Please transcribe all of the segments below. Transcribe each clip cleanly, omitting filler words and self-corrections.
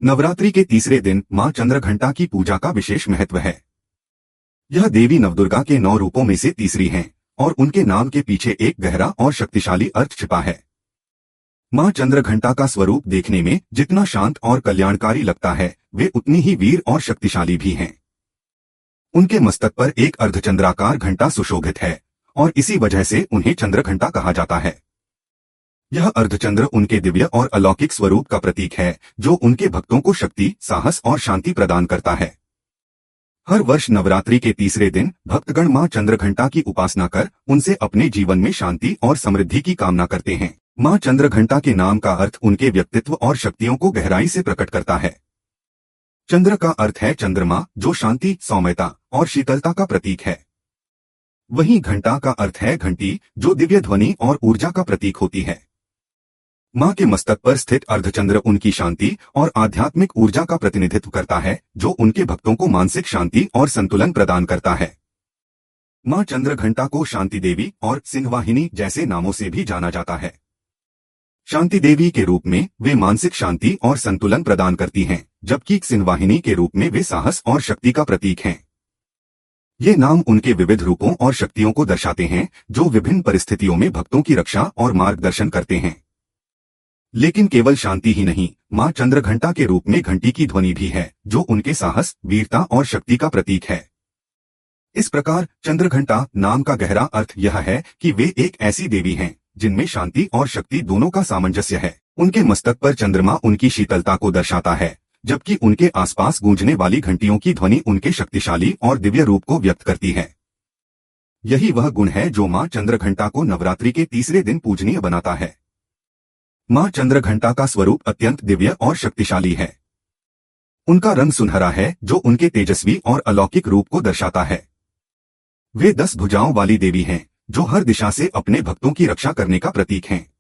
नवरात्रि के तीसरे दिन मां चंद्रघंटा की पूजा का विशेष महत्व है। यह देवी नवदुर्गा के 9 रूपों में से तीसरी हैं और उनके नाम के पीछे एक गहरा और शक्तिशाली अर्थ छिपा है। मां चंद्रघंटा का स्वरूप देखने में जितना शांत और कल्याणकारी लगता है, वे उतनी ही वीर और शक्तिशाली भी हैं। उनके मस्तक पर एक अर्धचंद्राकार घंटा सुशोभित है और इसी वजह से उन्हें चंद्रघंटा कहा जाता है। यह अर्धचंद्र उनके दिव्य और अलौकिक स्वरूप का प्रतीक है, जो उनके भक्तों को शक्ति, साहस और शांति प्रदान करता है। हर वर्ष नवरात्रि के तीसरे दिन भक्तगण मां चंद्रघंटा की उपासना कर उनसे अपने जीवन में शांति और समृद्धि की कामना करते हैं। मां चंद्रघंटा के नाम का अर्थ उनके व्यक्तित्व और शक्तियों को गहराई से प्रकट करता है। चंद्र का अर्थ है चंद्रमा, जो शांति, सौम्यता और शीतलता का प्रतीक है। वहीं घंटा का अर्थ है घंटी, जो दिव्य ध्वनि और ऊर्जा का प्रतीक होती है। मां के मस्तक पर स्थित अर्धचंद्र उनकी शांति और आध्यात्मिक ऊर्जा का प्रतिनिधित्व करता है, जो उनके भक्तों को मानसिक शांति और संतुलन प्रदान करता है। मां चंद्रघंटा को शांति देवी और सिंहवाहिनी जैसे नामों से भी जाना जाता है। शांति देवी के रूप में वे मानसिक शांति और संतुलन प्रदान करती हैं, जबकि सिंहवाहिनी के रूप में वे साहस और शक्ति का प्रतीक हैं। ये नाम उनके विविध रूपों और शक्तियों को दर्शाते हैं, जो विभिन्न परिस्थितियों में भक्तों की रक्षा और मार्गदर्शन करते हैं। लेकिन केवल शांति ही नहीं, मां चंद्रघंटा के रूप में घंटी की ध्वनि भी है, जो उनके साहस, वीरता और शक्ति का प्रतीक है। इस प्रकार चंद्रघंटा नाम का गहरा अर्थ यह है कि वे एक ऐसी देवी हैं जिनमें शांति और शक्ति दोनों का सामंजस्य है। उनके मस्तक पर चंद्रमा उनकी शीतलता को दर्शाता है, जबकि उनके आसपास गूंजने वाली घंटियों की ध्वनि उनके शक्तिशाली और दिव्य रूप को व्यक्त करती है। यही वह गुण है जो मां चंद्रघंटा को नवरात्रि के तीसरे दिन पूजनीय बनाता है। मां चंद्रघंटा का स्वरूप अत्यंत दिव्य और शक्तिशाली है। उनका रंग सुनहरा है, जो उनके तेजस्वी और अलौकिक रूप को दर्शाता है। वे 10 भुजाओं वाली देवी हैं, जो हर दिशा से अपने भक्तों की रक्षा करने का प्रतीक हैं।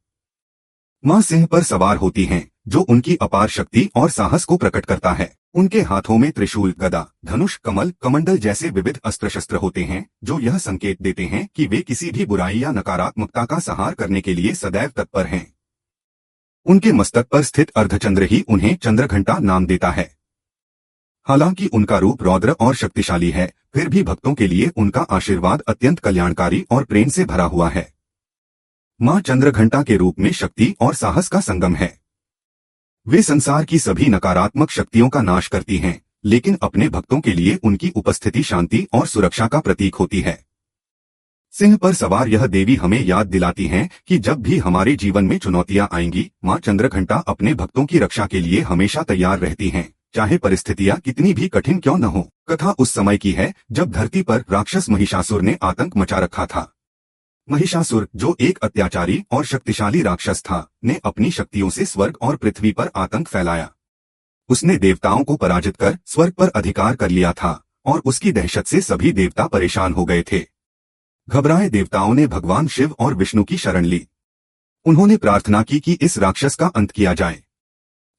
मां सिंह पर सवार होती हैं, जो उनकी अपार शक्ति और साहस को प्रकट करता है। उनके हाथों में त्रिशूल, गदा, धनुष, कमल, कमंडल जैसे विविध अस्त्र शस्त्र होते हैं, जो यह संकेत देते हैं कि वे किसी भी बुराई या नकारात्मकता का संहार करने के लिए सदैव तत्पर हैं। उनके मस्तक पर स्थित अर्धचंद्र ही उन्हें चंद्रघंटा नाम देता है। हालांकि उनका रूप रौद्र और शक्तिशाली है, फिर भी भक्तों के लिए उनका आशीर्वाद अत्यंत कल्याणकारी और प्रेम से भरा हुआ है। मां चंद्रघंटा के रूप में शक्ति और साहस का संगम है। वे संसार की सभी नकारात्मक शक्तियों का नाश करती हैं, लेकिन अपने भक्तों के लिए उनकी उपस्थिति शांति और सुरक्षा का प्रतीक होती है। सिंह पर सवार यह देवी हमें याद दिलाती हैं कि जब भी हमारे जीवन में चुनौतियां आएंगी, मां चंद्रघंटा अपने भक्तों की रक्षा के लिए हमेशा तैयार रहती हैं, चाहे परिस्थितियां कितनी भी कठिन क्यों न हो। कथा उस समय की है जब धरती पर राक्षस महिषासुर ने आतंक मचा रखा था। महिषासुर, जो एक अत्याचारी और शक्तिशाली राक्षस था, ने अपनी शक्तियों से स्वर्ग और पृथ्वी पर आतंक फैलाया। उसने देवताओं को पराजित कर स्वर्ग पर अधिकार कर लिया था और उसकी दहशत से सभी देवता परेशान हो गए थे। घबराए देवताओं ने भगवान शिव और विष्णु की शरण ली। उन्होंने प्रार्थना की कि इस राक्षस का अंत किया जाए।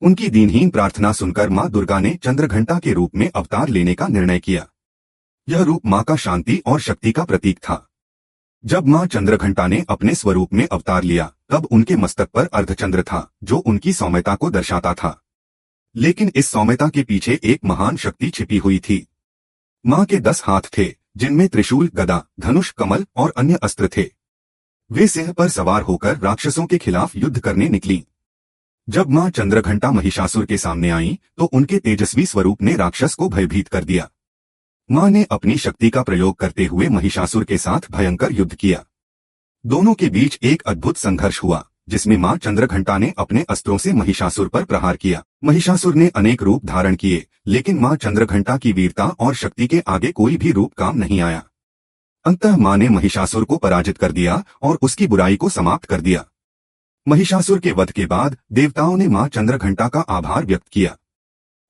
उनकी दीनहीन प्रार्थना सुनकर मां दुर्गा ने चंद्रघंटा के रूप में अवतार लेने का निर्णय किया। यह रूप मां का शांति और शक्ति का प्रतीक था। जब मां चंद्रघंटा ने अपने स्वरूप में अवतार लिया, तब उनके मस्तक पर अर्धचंद्र था, जो उनकी सौम्यता को दर्शाता था। लेकिन इस सौम्यता के पीछे एक महान शक्ति छिपी हुई थी। मां के 10 हाथ थे, जिनमें त्रिशूल, गदा, धनुष, कमल और अन्य अस्त्र थे। वे सिंह पर सवार होकर राक्षसों के खिलाफ युद्ध करने निकली। जब मां चंद्रघंटा महिषासुर के सामने आई, तो उनके तेजस्वी स्वरूप ने राक्षस को भयभीत कर दिया। मां ने अपनी शक्ति का प्रयोग करते हुए महिषासुर के साथ भयंकर युद्ध किया। दोनों के बीच एक अद्भुत संघर्ष हुआ, जिसमें मां चंद्रघंटा ने अपने अस्त्रों से महिषासुर पर प्रहार किया। महिषासुर ने अनेक रूप धारण किए, लेकिन मां चंद्रघंटा की वीरता और शक्ति के आगे कोई भी रूप काम नहीं आया। अंततः मां ने महिषासुर को पराजित कर दिया और उसकी बुराई को समाप्त कर दिया। महिषासुर के वध के बाद देवताओं ने मां चंद्रघंटा का आभार व्यक्त किया।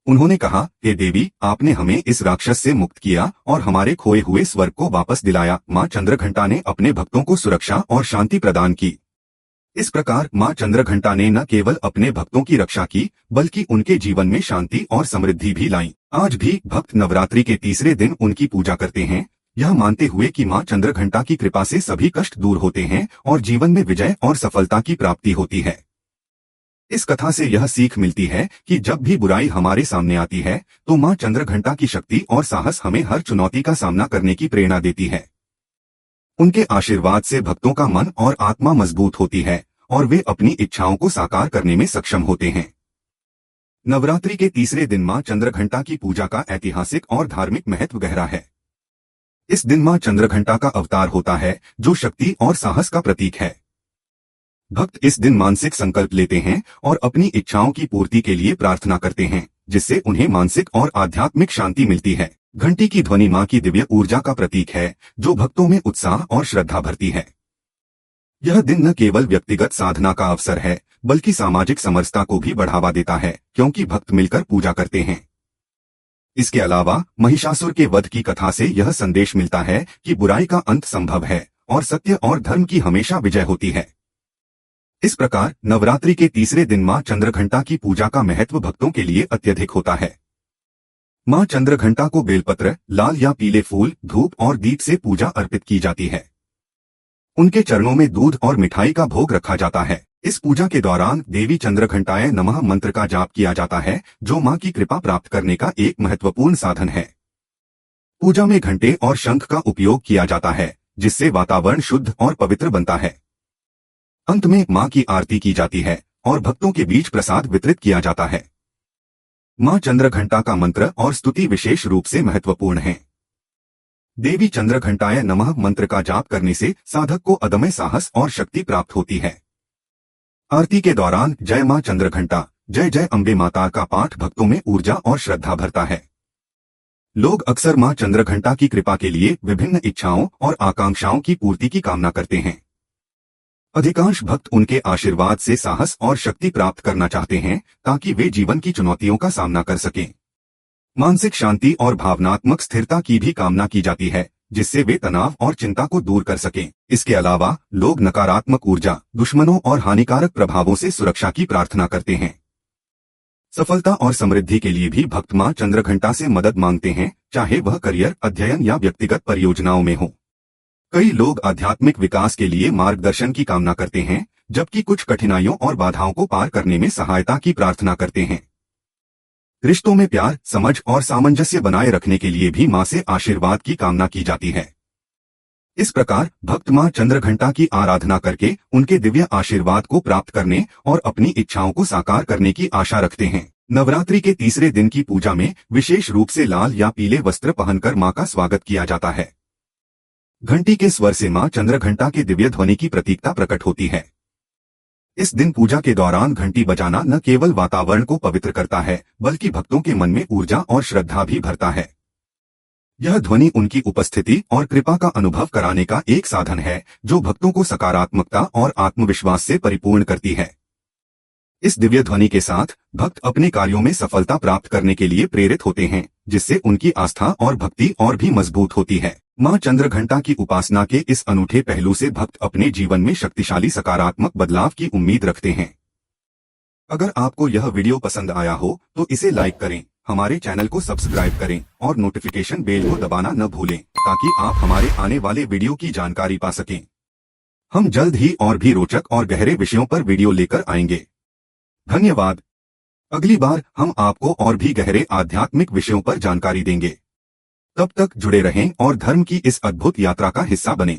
उन्होंने कहा, हे देवी, आपने हमें इस राक्षस से मुक्त किया और हमारे खोए हुए स्वर्ग को वापस दिलाया। मां चंद्रघंटा ने अपने भक्तों को सुरक्षा और शांति प्रदान की। इस प्रकार मां चंद्रघंटा ने न केवल अपने भक्तों की रक्षा की, बल्कि उनके जीवन में शांति और समृद्धि भी लाई। आज भी भक्त नवरात्रि के तीसरे दिन उनकी पूजा करते हैं, यह मानते हुए कि मां चंद्रघंटा की कृपा से सभी कष्ट दूर होते हैं और जीवन में विजय और सफलता की प्राप्ति होती है। इस कथा से यह सीख मिलती है कि जब भी बुराई हमारे सामने आती है तो मां चंद्रघंटा की शक्ति और साहस हमें हर चुनौती का सामना करने की प्रेरणा देती है। उनके आशीर्वाद से भक्तों का मन और आत्मा मजबूत होती है और वे अपनी इच्छाओं को साकार करने में सक्षम होते हैं। नवरात्रि के तीसरे दिन मां चंद्रघंटा की पूजा का ऐतिहासिक और धार्मिक महत्व गहरा है। इस दिन मां चंद्रघंटा का अवतार होता है जो शक्ति और साहस का प्रतीक है। भक्त इस दिन मानसिक संकल्प लेते हैं और अपनी इच्छाओं की पूर्ति के लिए प्रार्थना करते हैं, जिससे उन्हें मानसिक और आध्यात्मिक शांति मिलती है। घंटी की ध्वनि मां की दिव्य ऊर्जा का प्रतीक है जो भक्तों में उत्साह और श्रद्धा भरती है। यह दिन न केवल व्यक्तिगत साधना का अवसर है बल्कि सामाजिक समरसता को भी बढ़ावा देता है, क्योंकि भक्त मिलकर पूजा करते हैं। इसके अलावा महिषासुर के वध की कथा से यह संदेश मिलता है कि बुराई का अंत संभव है और सत्य और धर्म की हमेशा विजय होती है। इस प्रकार नवरात्रि के तीसरे दिन मां चंद्रघंटा की पूजा का महत्व भक्तों के लिए अत्यधिक होता है। मां चंद्रघंटा को बेलपत्र, लाल या पीले फूल, धूप और दीप से पूजा अर्पित की जाती है। उनके चरणों में दूध और मिठाई का भोग रखा जाता है। इस पूजा के दौरान देवी चंद्रघंटाय नमः मंत्र का जाप किया जाता है, जो मां की कृपा प्राप्त करने का एक महत्वपूर्ण साधन है। पूजा में घंटे और शंख का उपयोग किया जाता है, जिससे वातावरण शुद्ध और पवित्र बनता है। अंत में मां की आरती की जाती है और भक्तों के बीच प्रसाद वितरित किया जाता है। मां चंद्रघंटा का मंत्र और स्तुति विशेष रूप से महत्वपूर्ण है। देवी चंद्रघंटाय नमः मंत्र का जाप करने से साधक को अदम्य साहस और शक्ति प्राप्त होती है। आरती के दौरान जय मां चंद्रघंटा, जय जय अम्बे माता का पाठ भक्तों में ऊर्जा और श्रद्धा भरता है। लोग अक्सर मां चंद्रघंटा की कृपा के लिए विभिन्न इच्छाओं और आकांक्षाओं की पूर्ति की कामना करते हैं। अधिकांश भक्त उनके आशीर्वाद से साहस और शक्ति प्राप्त करना चाहते हैं ताकि वे जीवन की चुनौतियों का सामना कर सकें। मानसिक शांति और भावनात्मक स्थिरता की भी कामना की जाती है, जिससे वे तनाव और चिंता को दूर कर सकें। इसके अलावा लोग नकारात्मक ऊर्जा, दुश्मनों और हानिकारक प्रभावों से सुरक्षा की प्रार्थना करते हैं। सफलता और समृद्धि के लिए भी भक्त मां चंद्रघंटा से मदद मांगते हैं, चाहे वह करियर, अध्ययन या व्यक्तिगत परियोजनाओं में हो। कई लोग आध्यात्मिक विकास के लिए मार्गदर्शन की कामना करते हैं, जबकि कुछ कठिनाइयों और बाधाओं को पार करने में सहायता की प्रार्थना करते हैं। रिश्तों में प्यार, समझ और सामंजस्य बनाए रखने के लिए भी मां से आशीर्वाद की कामना की जाती है। इस प्रकार भक्त मां चंद्रघंटा की आराधना करके उनके दिव्य आशीर्वाद को प्राप्त करने और अपनी इच्छाओं को साकार करने की आशा रखते हैं। नवरात्रि के तीसरे दिन की पूजा में विशेष रूप से लाल या पीले वस्त्र पहनकर मां का स्वागत किया जाता है। घंटी के स्वर से मां चंद्रघंटा के दिव्य ध्वनि की प्रतीकता प्रकट होती है। इस दिन पूजा के दौरान घंटी बजाना न केवल वातावरण को पवित्र करता है, बल्कि भक्तों के मन में ऊर्जा और श्रद्धा भी भरता है। यह ध्वनि उनकी उपस्थिति और कृपा का अनुभव कराने का एक साधन है, जो भक्तों को सकारात्मकता और आत्मविश्वास से परिपूर्ण करती है। इस दिव्य ध्वनि के साथ भक्त अपने कार्यों में सफलता प्राप्त करने के लिए प्रेरित होते हैं, जिससे उनकी आस्था और भक्ति और भी मजबूत होती है। मां चंद्रघंटा की उपासना के इस अनूठे पहलू से भक्त अपने जीवन में शक्तिशाली सकारात्मक बदलाव की उम्मीद रखते हैं। अगर आपको यह वीडियो पसंद आया हो तो इसे लाइक करें, हमारे चैनल को सब्सक्राइब करें और नोटिफिकेशन बेल को दबाना न भूलें, ताकि आप हमारे आने वाले वीडियो की जानकारी पा सकें। हम जल्द ही और भी रोचक और गहरे विषयों पर वीडियो लेकर आएंगे। धन्यवाद। अगली बार हम आपको और भी गहरे आध्यात्मिक विषयों पर जानकारी देंगे। तब तक जुड़े रहें और धर्म की इस अद्भुत यात्रा का हिस्सा बनें।